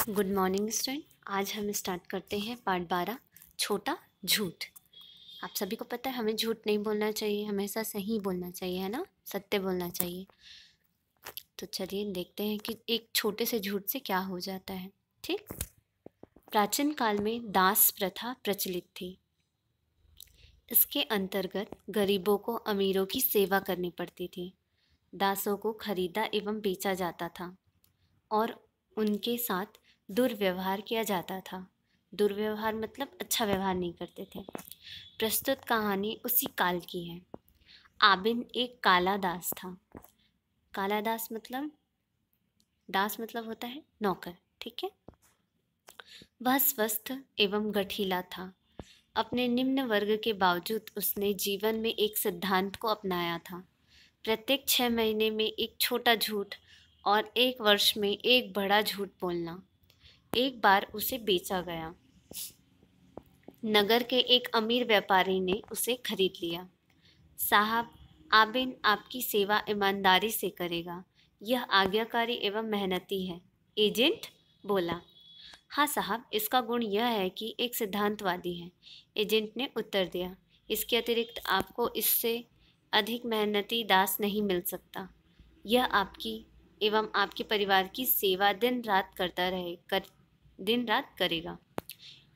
Good morning student. आज हम start करते हैं पार्ट 12 छोटा झूठ। आप सभी को पता है हमें झूठ नहीं बोलना चाहिए, हमेशा सही बोलना चाहिए, है ना, सत्य बोलना चाहिए। तो चलिए देखते हैं कि एक छोटे से झूठ से क्या हो जाता है। ठीक। प्राचीन काल में दास प्रथा प्रचलित थी। इसके अंतर्गत गरीबों को अमीरों की सेवा करनी पड़ती थी। दासों को खरीदा एवं बेचा जाता था और उनके साथ दुर्व्यवहार किया जाता था। दुर्व्यवहार मतलब अच्छा व्यवहार नहीं करते थे। प्रस्तुत कहानी उसी काल की है। आबिन एक काला दास था। काला दास मतलब होता है नौकर। ठीक है। वह स्वस्थ एवं गठीला था। अपने निम्न वर्ग के बावजूद उसने जीवन में एक सिद्धांत को अपनाया था। प्रत्येक 6 महीने में एक छोटा झूठ और 1 वर्ष में एक बड़ा झूठ बोलना। एक बार उसे बेचा गया। नगर के एक अमीर व्यापारी ने उसे खरीद लिया। साहब, आबिन आपकी सेवा ईमानदारी से करेगा। यह आज्ञाकारी एवं मेहनती है। एजेंट बोला। हाँ साहब, इसका गुण यह है कि एक सिद्धांतवादी है। एजेंट ने उत्तर दिया। इसके अतिरिक्त आपको इससे अधिक मेहनती दास नहीं मिल सकता। यह आपकी एवं आपके परिवार की सेवा दिन रात करेगा।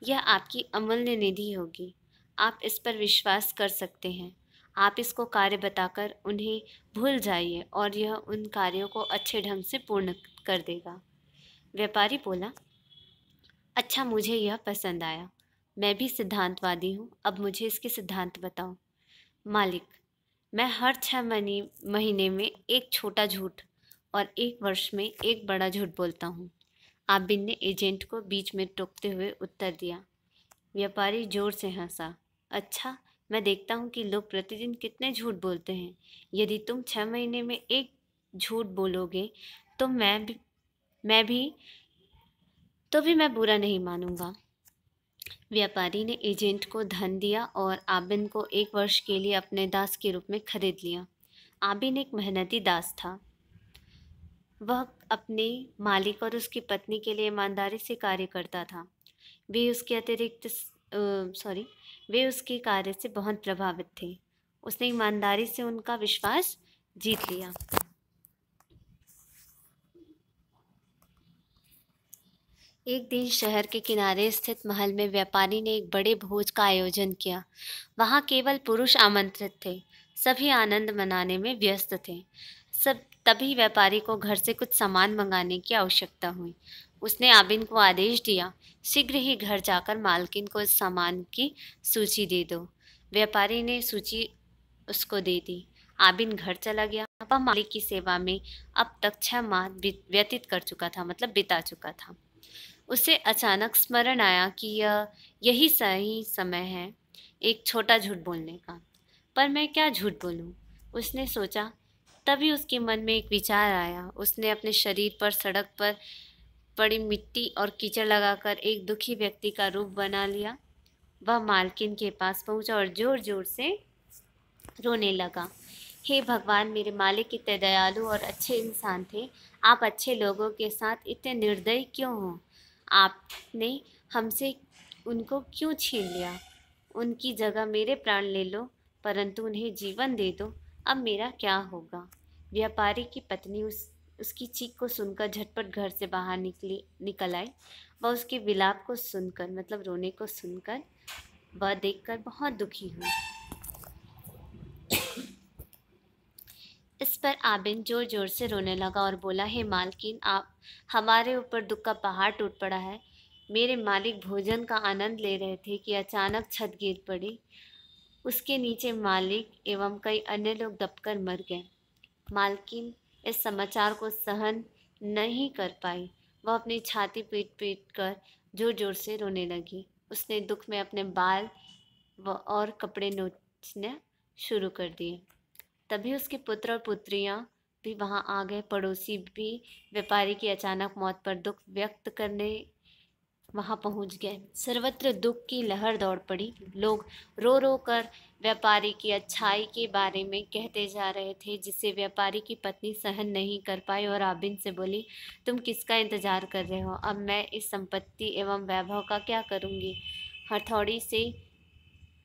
यह आपकी अमूल्य निधि होगी। आप इस पर विश्वास कर सकते हैं। आप इसको कार्य बताकर उन्हें भूल जाइए और यह उन कार्यों को अच्छे ढंग से पूर्ण कर देगा। व्यापारी बोला, अच्छा, मुझे यह पसंद आया। मैं भी सिद्धांतवादी हूँ। अब मुझे इसके सिद्धांत बताओ। मालिक, मैं हर 6 महीने में एक छोटा झूठ और 1 वर्ष में एक बड़ा झूठ बोलता हूँ। आबिन ने एजेंट को बीच में टोकते हुए उत्तर दिया। व्यापारी जोर से हंसा। अच्छा, मैं देखता हूँ कि लोग प्रतिदिन कितने झूठ बोलते हैं। यदि तुम 6 महीने में एक झूठ बोलोगे तो मैं भी मैं बुरा नहीं मानूंगा। व्यापारी ने एजेंट को धन दिया और आबिन को 1 वर्ष के लिए अपने दास के रूप में खरीद लिया। आबिन एक मेहनती दास था। वह अपने मालिक और उसकी पत्नी के लिए ईमानदारी से कार्य करता था। वे उसके अतिरिक्त सॉरी वे उसके कार्य से बहुत प्रभावित थे। उसने ईमानदारी से उनका विश्वास जीत लिया। एक दिन शहर के किनारे स्थित महल में व्यापारी ने एक बड़े भोज का आयोजन किया। वहां केवल पुरुष आमंत्रित थे। सभी आनंद मनाने में व्यस्त थे। तभी व्यापारी को घर से कुछ सामान मंगाने की आवश्यकता हुई। उसने आबिन को आदेश दिया, शीघ्र ही घर जाकर मालकिन को इस सामान की सूची दे दो। व्यापारी ने सूची उसको दे दी। आबिन घर चला गया। वह मालिक की सेवा में अब तक 6 माह व्यतीत कर चुका था, मतलब बिता चुका था। उसे अचानक स्मरण आया कि यही सही समय है एक छोटा झूठ बोलने का। पर मैं क्या झूठ बोलूं? उसने सोचा। तभी उसके मन में एक विचार आया। उसने अपने शरीर पर सड़क पर पड़ी मिट्टी और कीचड़ लगाकर एक दुखी व्यक्ति का रूप बना लिया। वह मालकिन के पास पहुंचा और जोर जोर से रोने लगा। हे भगवान, मेरे मालिक कितने दयालु और अच्छे इंसान थे। आप अच्छे लोगों के साथ इतने निर्दयी क्यों हो? आपने हमसे उनको क्यों छीन लिया? उनकी जगह मेरे प्राण ले लो, परंतु उन्हें जीवन दे दो। अब मेरा क्या होगा? व्यापारी की पत्नी उसकी चीख को सुनकर झटपट घर से बाहर निकल आई। वह उसके विलाप को सुनकर, मतलब रोने को सुनकर, वह देखकर बहुत दुखी हुई। इस पर आबिन जोर जोर से रोने लगा और बोला, हे मालकिन, आप हमारे ऊपर दुख का पहाड़ टूट पड़ा है। मेरे मालिक भोजन का आनंद ले रहे थे कि अचानक छत गिर पड़ी। उसके नीचे मालिक एवं कई अन्य लोग दबकर मर गए। मालकिन इस समाचार को सहन नहीं कर पाई। वह अपनी छाती पीट पीट कर जोर जोर से रोने लगी। उसने दुख में अपने बाल और कपड़े नोचने शुरू कर दिए। तभी उसके पुत्र और पुत्रियां भी वहां आ गए। पड़ोसी भी व्यापारी की अचानक मौत पर दुख व्यक्त करने वहां पहुंच गए। सर्वत्र दुख की लहर दौड़ पड़ी। लोग रो रो कर व्यापारी की अच्छाई के बारे में कहते जा रहे थे, जिसे व्यापारी की पत्नी सहन नहीं कर पाई और आबिद से बोली, तुम किसका इंतजार कर रहे हो? अब मैं इस संपत्ति एवं वैभव का क्या करूंगी? हथौड़ी से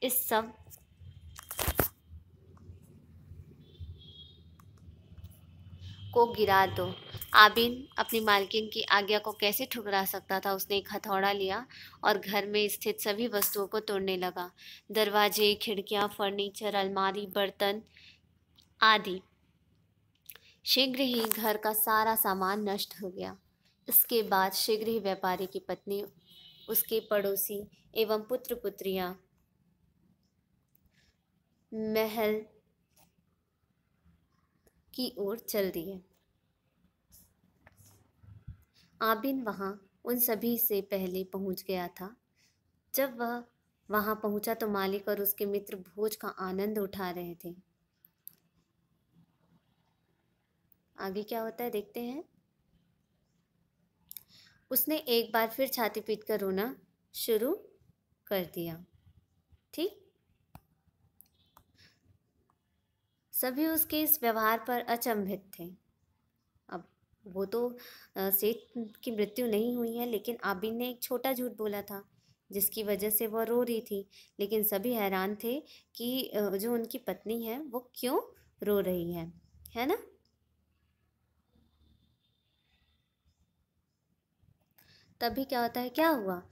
इस सब को गिरा दो। आबिद अपनी मालकिन की आज्ञा को कैसे ठुकरा सकता था? उसने एक हथौड़ा लिया और घर में स्थित सभी वस्तुओं को तोड़ने लगा। दरवाजे, खिड़कियां, फर्नीचर, अलमारी, बर्तन आदि। शीघ्र ही घर का सारा सामान नष्ट हो गया। इसके बाद शीघ्र ही व्यापारी की पत्नी, उसके पड़ोसी एवं पुत्र पुत्रियां महल की ओर चल दिए। आबिद वहां उन सभी से पहले पहुंच गया था। जब वह वहां पहुंचा तो मालिक और उसके मित्र भोज का आनंद उठा रहे थे। आगे क्या होता है देखते हैं। उसने एक बार फिर छाती पीटकर रोना शुरू कर दिया। ठीक। सभी उसके इस व्यवहार पर अचंभित थे। अब वो तो सेठ की मृत्यु नहीं हुई है, लेकिन आबिद ने एक छोटा झूठ बोला था जिसकी वजह से वह रो रही थी। लेकिन सभी हैरान थे कि जो उनकी पत्नी है वो क्यों रो रही है ना। तभी क्या होता है, क्या हुआ,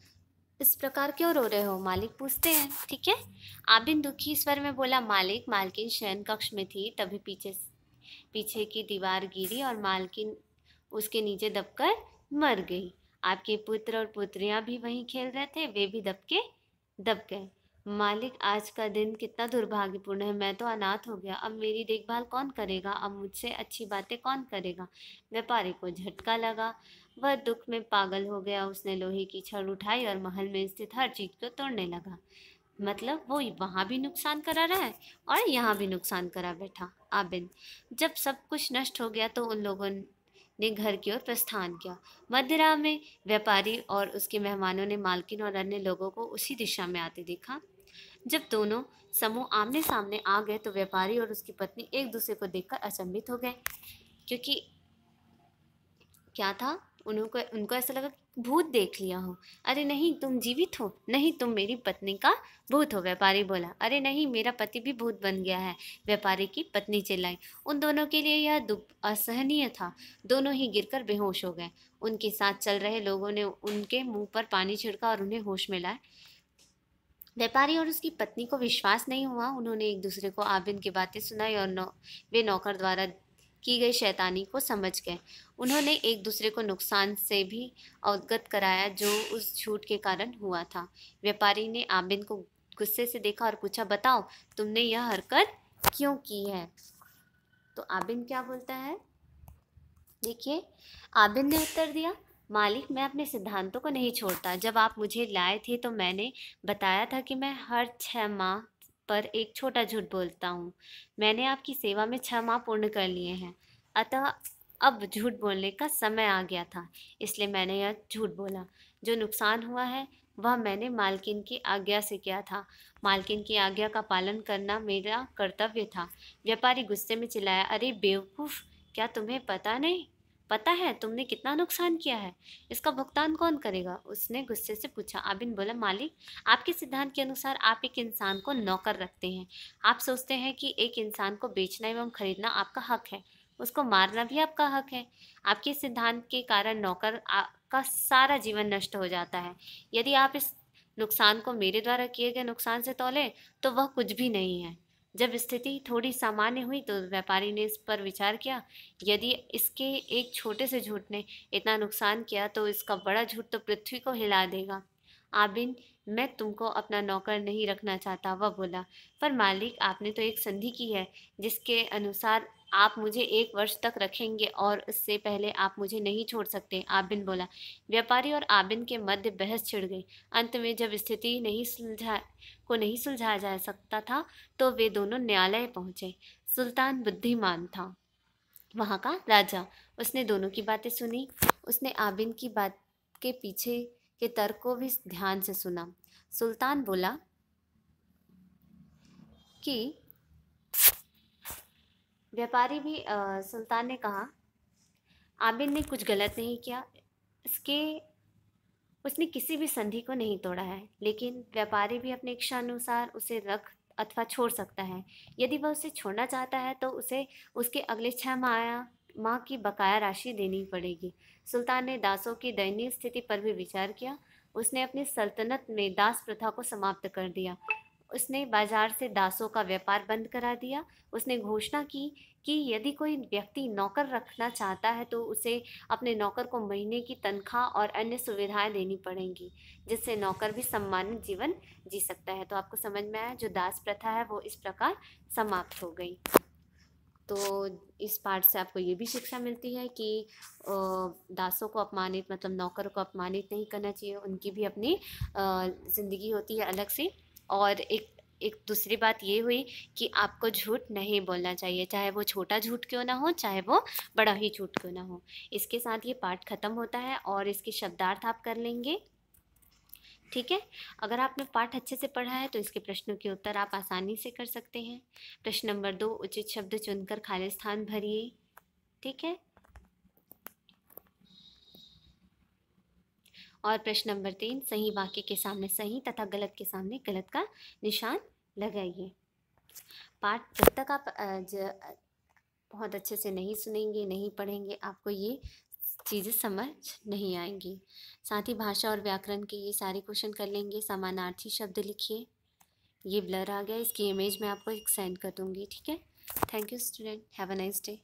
इस प्रकार क्यों रो रहे हो? मालिक पूछते हैं। ठीक है। आबिद दुखी स्वर में बोला, मालिक, मालकिन शयन कक्ष में थी, तभी पीछे पीछे की दीवार गिरी और मालकिन उसके नीचे दबकर मर गई। आपके पुत्र और पुत्रियां भी वहीं खेल रहे थे, वे भी दब गए। मालिक, आज का दिन कितना दुर्भाग्यपूर्ण है। मैं तो अनाथ हो गया। अब मेरी देखभाल कौन करेगा? अब मुझसे अच्छी बातें कौन करेगा? व्यापारी को झटका लगा। वह दुख में पागल हो गया। उसने लोहे की छड़ उठाई और महल में स्थित हर चीज को तोड़ने लगा। मतलब वो वहां भी नुकसान करा रहा है और यहाँ भी नुकसान करा बैठा आबिद। जब सब कुछ नष्ट हो गया तो उन लोगों ने घर की ओर प्रस्थान किया। मध्य राह में व्यापारी और उसके मेहमानों ने मालकिन और अन्य लोगों को उसी दिशा में आते देखा। जब दोनों समूह आमने सामने आ गए तो व्यापारी और उसकी पत्नी एक दूसरे को देखकर अचंभित हो गए, क्योंकि क्या था, उनको उनको ऐसा लगा कि भूत देख लिया हो। अरे नहीं, तुम जीवित हो? नहीं, तुम मेरी पत्नी का भूत हो। व्यापारी बोला। अरे नहीं, मेरा पति भी भूत बन गया है। व्यापारी की पत्नी चिल्लाई। उन दोनों के लिए यह दुख असहनीय था। दोनों ही गिरकर बेहोश हो गए। उनके साथ चल रहे लोगों ने उनके मुंह पर पानी छिड़का और उन्हें होश में लाया। व्यापारी और उसकी पत्नी को विश्वास नहीं हुआ। उन्होंने एक दूसरे को आबिद की बातें सुनाई और वे नौकर द्वारा की गई शैतानी को समझ गए। उन्होंने एक दूसरे को नुकसान से भी अवगत कराया जो उस झूठ के कारण हुआ था। व्यापारी ने आबिद को गुस्से से देखा और पूछा, बताओ, तुमने यह हरकत क्यों की है? तो आबिद क्या बोलता है, देखिए। आबिद ने उत्तर दिया, मालिक, मैं अपने सिद्धांतों को नहीं छोड़ता। जब आप मुझे लाए थे तो मैंने बताया था कि मैं हर 6 माह पर एक छोटा झूठ बोलता हूँ। मैंने आपकी सेवा में 6 माह पूर्ण कर लिए हैं, अतः अब झूठ बोलने का समय आ गया था, इसलिए मैंने यह झूठ बोला। जो नुकसान हुआ है वह मैंने मालकिन की आज्ञा से किया था। मालकिन की आज्ञा का पालन करना मेरा कर्तव्य था। व्यापारी गुस्से में चिल्लाया, अरे बेवकूफ़, क्या तुम्हें पता है तुमने कितना नुकसान किया है? इसका भुगतान कौन करेगा? उसने गुस्से से पूछा। आबिद बोला, मालिक, आपके सिद्धांत के अनुसार आप एक इंसान को नौकर रखते हैं। आप सोचते हैं कि एक इंसान को बेचना एवं खरीदना आपका हक है, उसको मारना भी आपका हक है। आपके सिद्धांत के कारण नौकर का सारा जीवन नष्ट हो जाता है। यदि आप इस नुकसान को मेरे द्वारा किए गए नुकसान से तौले तो वह कुछ भी नहीं है। जब स्थिति थोड़ी सामान्य हुई तो व्यापारी ने इस पर विचार किया। यदि इसके एक छोटे से झूठ ने इतना नुकसान किया तो इसका बड़ा झूठ तो पृथ्वी को हिला देगा। आबिद, मैं तुमको अपना नौकर नहीं रखना चाहता, वह बोला। पर मालिक, आपने तो एक संधि की है जिसके अनुसार आप मुझे 1 वर्ष तक रखेंगे और इससे पहले आप मुझे नहीं छोड़ सकते, आबिद बोला। व्यापारी और आबिद के मध्य बहस छिड़ गई। अंत में जब स्थिति नहीं सुलझाया जा सकता था तो वे दोनों न्यायालय पहुंचे। सुल्तान बुद्धिमान था, वहाँ का राजा। उसने दोनों की बातें सुनी। उसने आबिद की बात के पीछे के तर्क को भी ध्यान से सुना। सुल्तान बोला कि सुल्तान ने कहा, आबिद ने कुछ गलत नहीं किया। इसके उसने किसी भी संधि को नहीं तोड़ा है, लेकिन व्यापारी भी अपनी इच्छा अनुसार उसे रख अथवा छोड़ सकता है। यदि वह उसे छोड़ना चाहता है तो उसे उसके अगले 6 माह की बकाया राशि देनी पड़ेगी। सुल्तान ने दासों की दयनीय स्थिति पर भी विचार किया। उसने अपनी सल्तनत में दास प्रथा को समाप्त कर दिया। उसने बाजार से दासों का व्यापार बंद करा दिया। उसने घोषणा की कि यदि कोई व्यक्ति नौकर रखना चाहता है तो उसे अपने नौकर को महीने की तनख्वाह और अन्य सुविधाएं देनी पड़ेंगी, जिससे नौकर भी सम्मानित जीवन जी सकता है। तो आपको समझ में आया, जो दास प्रथा है वो इस प्रकार समाप्त हो गई। तो इस पाठ से आपको ये भी शिक्षा मिलती है कि दासों को अपमानित, मतलब नौकरों को अपमानित नहीं करना चाहिए। उनकी भी अपनी ज़िंदगी होती है अलग से। और एक एक दूसरी बात ये हुई कि आपको झूठ नहीं बोलना चाहिए, चाहे वो छोटा झूठ क्यों ना हो, चाहे वो बड़ा ही झूठ क्यों ना हो। इसके साथ ये पाठ खत्म होता है और इसके शब्दार्थ आप कर लेंगे। ठीक है। अगर आपने पाठ अच्छे से पढ़ा है तो इसके प्रश्नों के उत्तर आप आसानी से कर सकते हैं। प्रश्न नंबर 2, उचित शब्द चुनकर खाली स्थान भरिए। ठीक है। और प्रश्न नंबर 3, सही वाक्य के सामने सही तथा गलत के सामने गलत का निशान लगाइए। पाठ जब तक आप बहुत अच्छे से नहीं सुनेंगे, नहीं पढ़ेंगे, आपको ये चीज़ें समझ नहीं आएंगी। साथ ही भाषा और व्याकरण के ये सारे क्वेश्चन कर लेंगे। समानार्थी शब्द लिखिए। ये ब्लर आ गया, इसकी इमेज मैं आपको एक सेंड कर दूंगी। ठीक है। Thank you student, have a nice day.